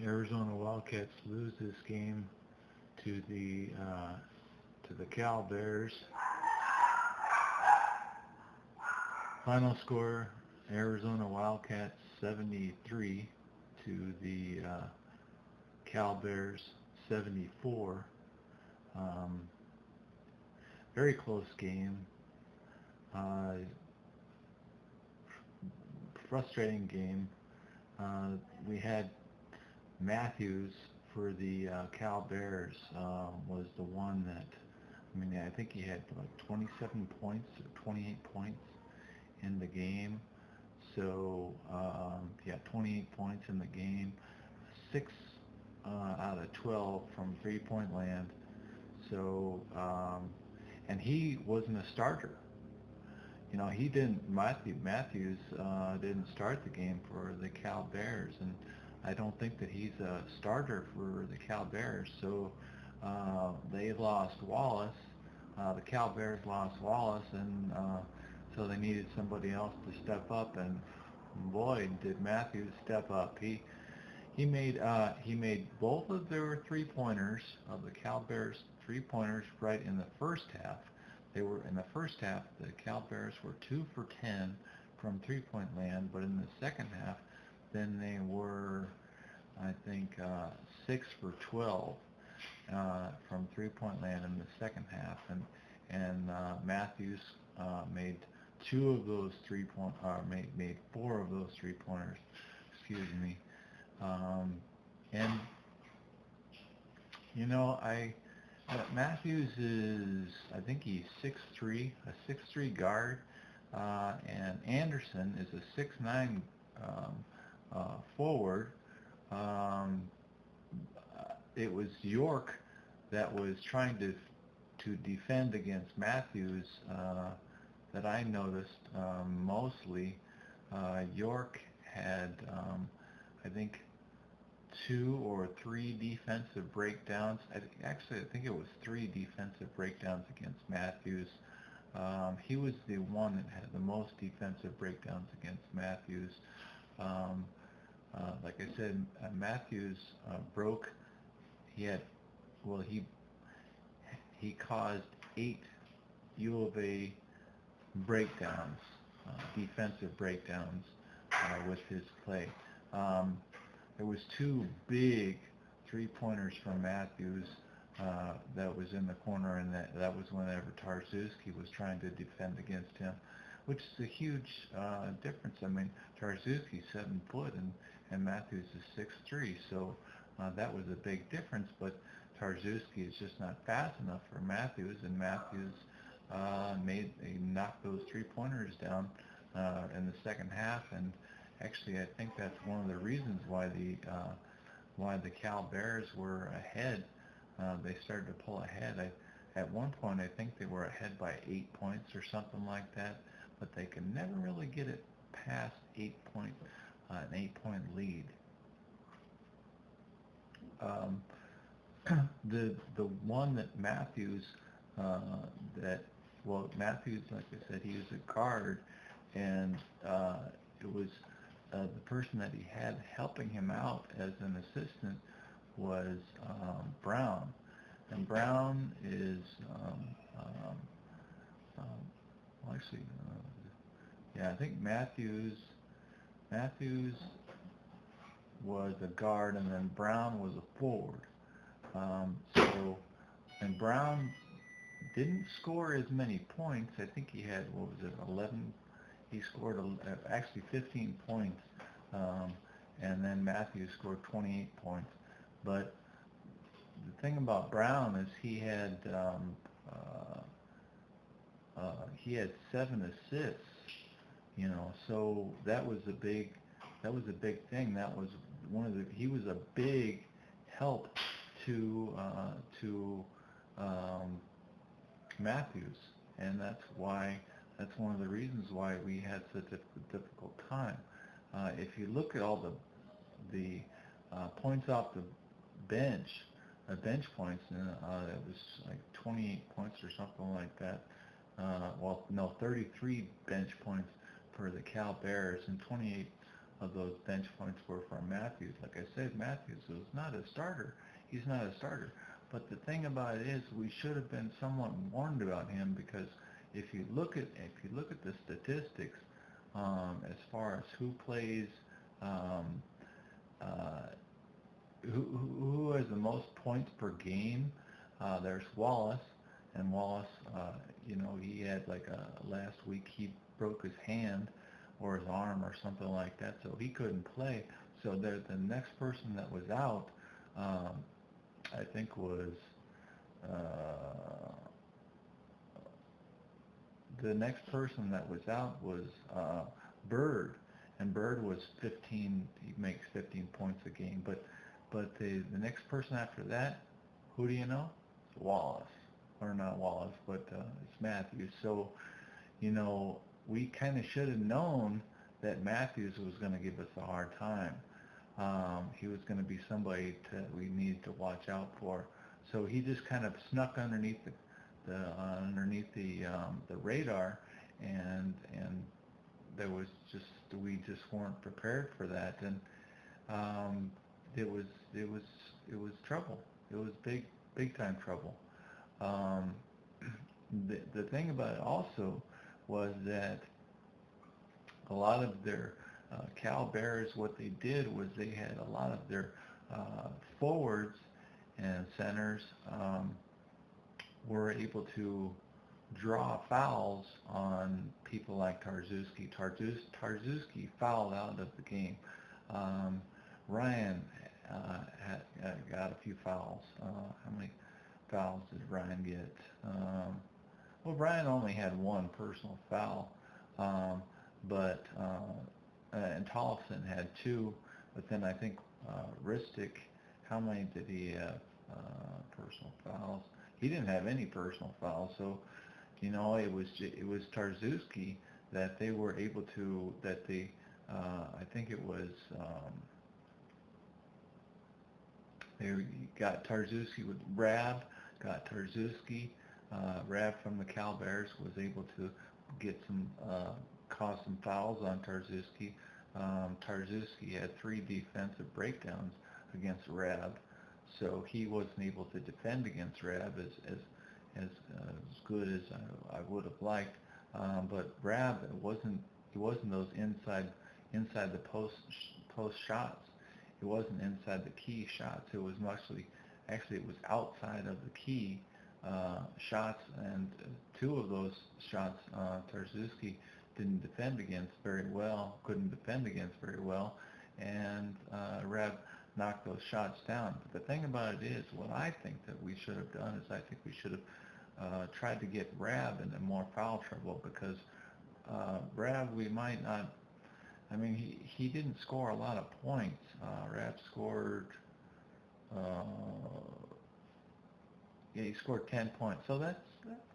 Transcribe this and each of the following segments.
Arizona Wildcats lose this game to the Cal Bears. Final score: Arizona Wildcats 73 to the Cal Bears 74. Um, Very close game. Uh, Frustrating game. We had Matthews for the Cal Bears was the one that, I mean, I think he had like 27 points or 28 points in the game. So, yeah, 28 points in the game, 6 out of 12 from three-point land. So, and he wasn't a starter. You know, he didn't. Matthews didn't start the game for the Cal Bears, and I don't think that he's a starter for the Cal Bears. So they lost Wallace. The Cal Bears lost Wallace, and so they needed somebody else to step up. And boy, did Matthews step up. He made both of their three-pointers of the Cal Bears three-pointers right in the first half. They were in the first half. The Cal Bears were 2 for 10 from three-point land, but in the second half, then they were, I think, 6 for 12 from three-point land in the second half, and Matthews made two of those made four of those three-pointers. Excuse me. And you know, Matthews is, I think he's 6'3", a 6'3" guard, and Anderson is a 6'9" forward. Um, it was York that was trying to defend against Matthews that I noticed mostly. York had, I think, 2 or 3 defensive breakdowns. I think it was 3 defensive breakdowns against Matthews. He was the one that had the most defensive breakdowns against Matthews. Like I said, Matthews broke. He had, well, he caused 8 U of A breakdowns, defensive breakdowns with his play. There was 2 big three-pointers from Matthews that was in the corner, and that was whenever Tarczewski was trying to defend against him, which is a huge difference. I mean, Tarczewski's 7 foot and Matthews is 6'3", so that was a big difference. But Tarczewski is just not fast enough for Matthews, and Matthews he knocked those three-pointers down in the second half, and actually, I think that's one of the reasons why the Cal Bears were ahead. They started to pull ahead. At one point, I think they were ahead by 8 points or something like that, but they could never really get it past an 8-point lead. The one that Matthews Matthews, like I said, he was a guard, and it was the person that he had helping him out as an assistant was Brown, and Brown is I think Matthews was a guard, and then Brown was a forward. And Brown didn't score as many points. I think he had, 11? He scored actually 15 points, and then Matthews scored 28 points. But the thing about Brown is he had 7 assists. You know, so that was a big thing. That was he was a big help to Matthews, and that's one of the reasons why we had such a difficult time. If you look at all the points off the bench points, and it was like 28 points or something like that. 33 bench points for the Cal Bears and 28 of those bench points were from Matthews. Like I said, Matthews was not a starter. He's not a starter. But the thing about it is, we should have been somewhat warned about him, because if you look at the statistics, as far as who plays, um, uh, who has the most points per game, there's Wallace, and Wallace, he had like last week he broke his hand or his arm or something like that, so he couldn't play. So the next person that was out, I think was uh, the next person that was out was Bird, and Bird was 15. He makes 15 points a game, but the next person after that, who do you know? It's Wallace, or not Wallace, but it's Matthews. So we kind of should have known that Matthews was going to give us a hard time. He was going to be somebody that we needed to watch out for. So he just kind of snuck underneath the radar, and there was just we just weren't prepared for that, and it was trouble. It was big time trouble. Um, the thing about it also was that a lot of their Cal Bears, what they did was they had a lot of their forwards and centers were able to draw fouls on people like Tarczewski. Tarczewski fouled out of the game. Ryan got a few fouls. How many fouls did Ryan get? Well, Ryan only had one personal foul, but and Tollefson had two. But then I think Ristic, how many did he have personal fouls? He didn't have any personal fouls, so it was Tarczewski that they were able to I think it was they got Tarczewski with Rab, got Tarczewski. Rab from the Cal Bears was able to get cause some fouls on Tarczewski. Tarczewski had 3 defensive breakdowns against Rab, so he wasn't able to defend against Rab as good as I would have liked. But Rab wasn't those inside the post shots. It wasn't inside the key shots. It was actually it was outside of the key shots, and 2 of those shots Tarczewski couldn't defend against very well, and Rab knocked those shots down. But the thing about it is, what I think that we should have done is I think we should have tried to get Rab into more foul trouble, because Rab, we might not. I mean, he didn't score a lot of points. Rab scored. He scored 10 points, so that's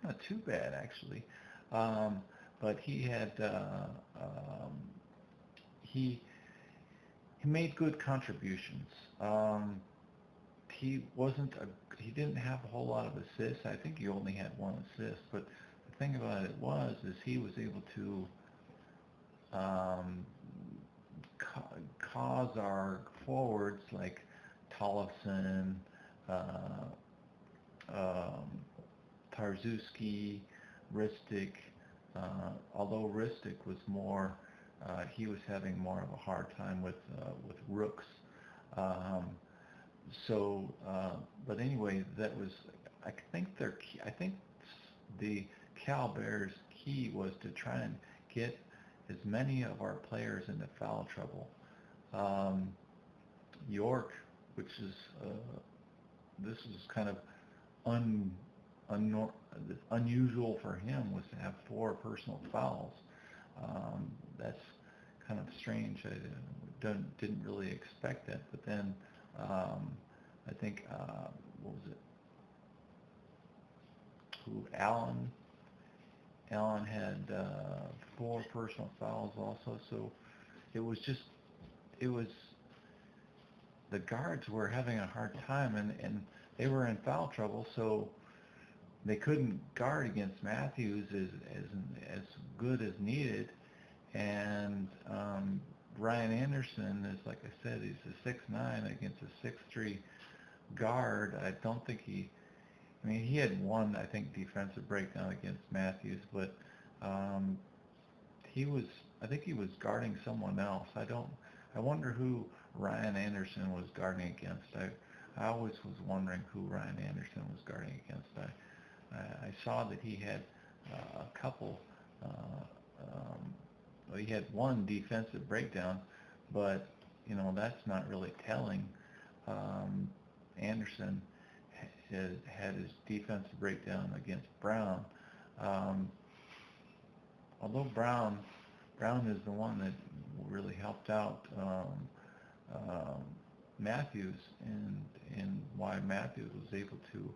not too bad actually. But he had he made good contributions. He didn't have a whole lot of assists. I think he only had 1 assist. But the thing about it is he was able to cause our forwards like Tollefson, Tarczewski, Ristic. Although Ristic was more, he was having more of a hard time with Rooks. But anyway, that was. I think the Cal Bears' key was to try and get as many of our players into foul trouble. York, which is this is kind of unusual for him, was to have 4 personal fouls. That's kind of strange. I didn't really expect that. But then I think what was it? Allen had 4 personal fouls also. So it was the guards were having a hard time, and they were in foul trouble, so they couldn't guard against Matthews as good as needed, and Ryan Anderson is, like I said, he's a 6'9" against a 6'3" guard. I don't think I mean, he had one, I think, defensive breakdown against Matthews, but um, I think he was guarding someone else. I wonder who Ryan Anderson was guarding against. I always was wondering who Ryan Anderson was guarding against. I saw that he had a couple, well, he had one defensive breakdown, but, that's not really telling. Anderson had his defensive breakdown against Brown. Um, Although Brown is the one that really helped out um, Matthews, and why Matthews was able to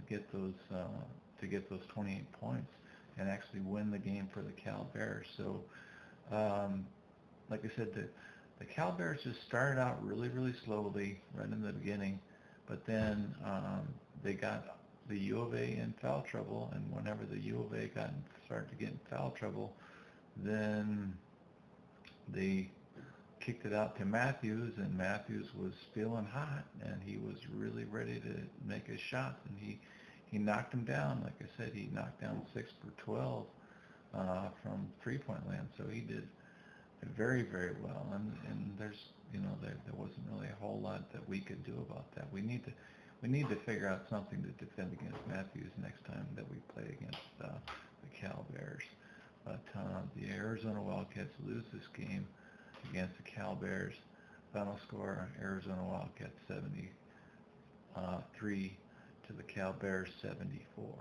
get those 28 points and actually win the game for the Cal Bears. So, like I said, the Cal Bears just started out really slowly right in the beginning, but then they got the U of A in foul trouble, and whenever the U of A started to get in foul trouble, then they kicked it out to Matthews, and Matthews was feeling hot, and he was really ready to make his shots, and he knocked him down. Like I said, he knocked down 6 for 12 from three-point land, so he did very well. And there's there wasn't really a whole lot that we could do about that. We need to figure out something to defend against Matthews next time that we play against the Cal Bears. But the Arizona Wildcats lose this game against the Cal Bears. Final score: Arizona Wildcats 73 to the Cal Bears 74.